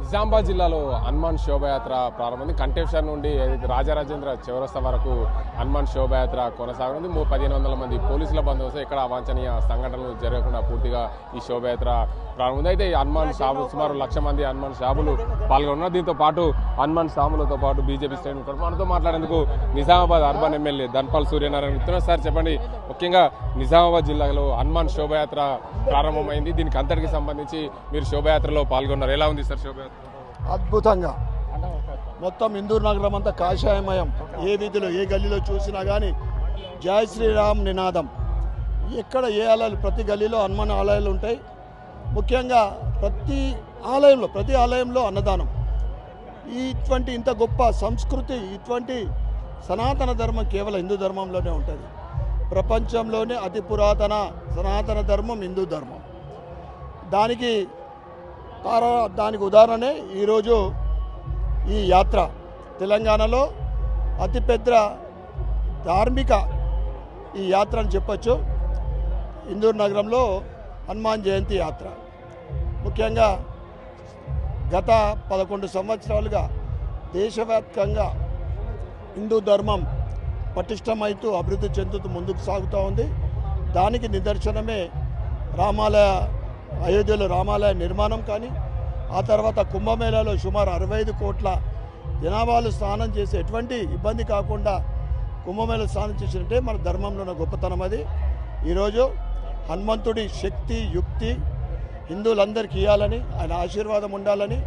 నిజామాబాద్ జిల్లాలో హనుమాన్ శోభయాత్ర ప్రారంభమైంది. కంటెప్షన్ నుండి రాజరాజేంద్ర చౌరస్తా వరకు హనుమాన్ శోభయాత్ర కొనసాగుతుంది. 1500 మంది పోలీసుల బందోబస్తు ఎక్కడ అవాంఛనీయ సంఘటనలు జరగకుండా పూర్తిగా ఈ శోభయాత్ర ప్రారంభమైంది. అయితే హనుమాన్ షాబు సుమారు 1,00,000 మంది హనుమాన్ షాబులు పాల్గొన్నారు. దీంతో పాటు హనుమాన్ షాములతో పాటు బీజేపీ శ్రేణులు కూడా మనతో మాట్లాడేందుకు నిజామాబాద్ అర్బన్ ఎమ్మెల్యే ధన్పాల్ సూర్యనారాయణ చెప్తున్నారు. సార్ చెప్పండి, ముఖ్యంగా నిజామాబాద్ జిల్లాలో హనుమాన్ శోభయాత్ర ప్రారంభమైంది. దీనికి అంతటికి సంబంధించి మీరు శోభయాత్రలో పాల్గొన్నారు. ఎలా ఉంది సార్ శోభయాత్ర? అద్భుతంగా మొత్తం ఇందూరు నగరం అంతా కాషాయమయం. ఏ వీధిలో ఏ గల్లీలో చూసినా కానీ జై శ్రీరామ్ నినాదం. ఎక్కడ ఏ ఆలయాలు, ప్రతి గల్లీలో హనుమాన్ ఆలయాలు ఉంటాయి. ముఖ్యంగా ప్రతి ఆలయంలో అన్నదానం. ఇటువంటి ఇంత గొప్ప సంస్కృతి, ఇటువంటి సనాతన ధర్మం కేవలం హిందూ ధర్మంలోనే ఉంటుంది. ప్రపంచంలోనే అతి పురాతన సనాతన ధర్మం హిందూ ధర్మం. దానికి ఉదాహరణే ఈరోజు ఈ యాత్ర. తెలంగాణలో అతిపెద్ద ధార్మిక ఈ యాత్ర అని చెప్పచ్చు. ఇందూరు నగరంలో హనుమాన్ జయంతి యాత్ర ముఖ్యంగా గత 11 సంవత్సరాలుగా దేశవ్యాప్తంగా హిందూ ధర్మం పటిష్టమవుతూ అభివృద్ధి చెందుతూ ముందుకు సాగుతూ ఉంది. దానికి నిదర్శనమే అయోధ్యలో రామాలయ నిర్మాణం కానీ, ఆ తర్వాత కుంభమేళాలో సుమారు 65 కోట్ల జనాభాలు స్నానం చేసి ఎటువంటి ఇబ్బంది కాకుండా కుంభమేళ స్నానం చేసినట్టే మన ధర్మంలో ఉన్న గొప్పతనం అది. ఈరోజు హనుమంతుడి శక్తి, యుక్తి హిందువులందరికీ ఇవ్వాలని, ఆయన ఆశీర్వాదం ఉండాలని,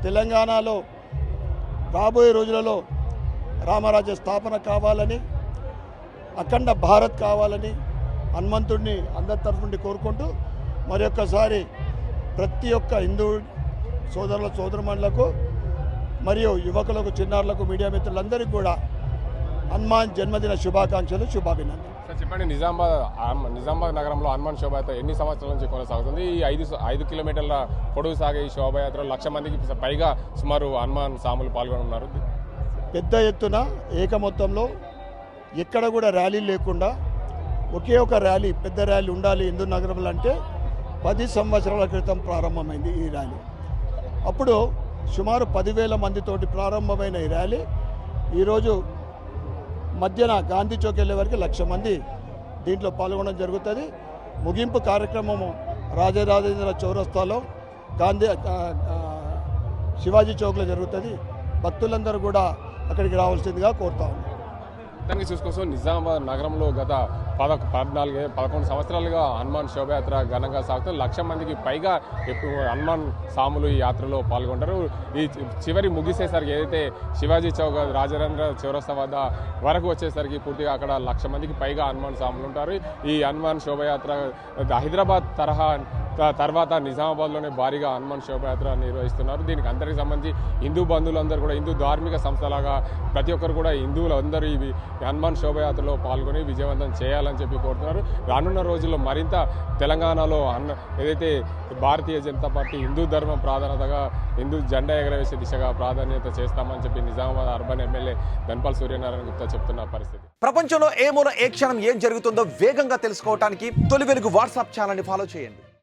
తెలంగాణలో రాబోయే రోజులలో రామరాజ్య స్థాపన కావాలని, అఖండ భారత్ కావాలని హనుమంతుడిని అందరి తరఫు నుండి కోరుకుంటూ మరొక్కసారి ప్రతి ఒక్క హిందూ సోదరుమణులకు మరియు యువకులకు, చిన్నారులకు, మీడియా మిత్రులందరికీ కూడా హనుమాన్ జన్మదిన శుభాకాంక్షలు, శుభాభినందనలు. సార్ చెప్పండి, నిజామాబాద్ నగరంలో హనుమాన్ శోభయాత్ర ఎన్ని సంవత్సరాల నుంచి కొనసాగుతుంది? ఈ 5 కిలోమీటర్ల పొడవు సాగే ఈ శోభయాత్రలో 1,00,000 మందికి పైగా సుమారు హనుమాన్ సాములు పాల్గొన్నారు. పెద్ద ఎత్తున ఏకమొత్తంలో ఎక్కడ కూడా ర్యాలీ లేకుండా ఒకే ఒక ర్యాలీ, పెద్ద ర్యాలీ ఉండాలి హిందూ నగరంలో అంటే 10 సంవత్సరాల క్రితం ప్రారంభమైంది ఈ ర్యాలీ. అప్పుడు సుమారు 10,000 మందితోటి ప్రారంభమైన ఈ ర్యాలీ ఈరోజు మధ్యన గాంధీ చౌక్ వెళ్ళే వరకు 1,00,000 మంది దీంట్లో పాల్గొనడం జరుగుతుంది. ముగింపు కార్యక్రమము రాజరాజేంద్ర చౌరస్తాలో, శివాజీ చౌక్లో జరుగుతుంది. భక్తులందరూ కూడా అక్కడికి రావాల్సిందిగా కోరుతా ఉన్నాం. దానికి చూసుకోసం నిజామాబాద్ నగరంలో గత 11 సంవత్సరాలుగా హనుమాన్ శోభయాత్ర ఘనంగా సాగుతుంది. 1,00,000 మందికి పైగా హనుమాన్ సాములు ఈ యాత్రలో పాల్గొంటారు. ఈ చివరి ముగిసేసరికి ఏదైతే శివాజీ చౌక్, రాజరాజేంద్ర చౌరస్తా వద్ద వరకు వచ్చేసరికి పూర్తిగా అక్కడ 1,00,000 మందికి పైగా హనుమాన్ సాములు ఉంటారు. ఈ హనుమాన్ శోభయాత్ర హైదరాబాద్ తరహా తర్వాత నిజామాబాద్లోనే భారీగా హనుమాన్ శోభయాత్ర నిర్వహిస్తున్నారు. దీనికి అందరికి సంబంధించి హిందూ బంధువులందరూ కూడా, హిందూ ధార్మిక సంస్థలాగా ప్రతి ఒక్కరు కూడా హిందువులు అందరూ ఈ హనుమాన్ శోభయాత్రలో పాల్గొని విజయవంతం చేయాలని చెప్పి కోరుతున్నారు. రానున్న రోజుల్లో మరింత తెలంగాణలో ఏదైతే భారతీయ జనతా పార్టీ హిందూ ధర్మం ప్రాధాన్యతగా హిందూ జెండా ఎగరవేసే దిశగా ప్రాధాన్యత చేస్తామని చెప్పి నిజామాబాద్ అర్బన్ ఎమ్మెల్యే ధన్పాల్ సూర్యనారాయణ గుప్తా చెప్తున్న పరిస్థితి. ప్రపంచంలో ఏ మూల ఏ క్షణం ఏం జరుగుతుందో వేగంగా తెలుసుకోవడానికి తొలి వెలుగు వాట్సాప్ ఛానల్ని ఫాలో చేయండి.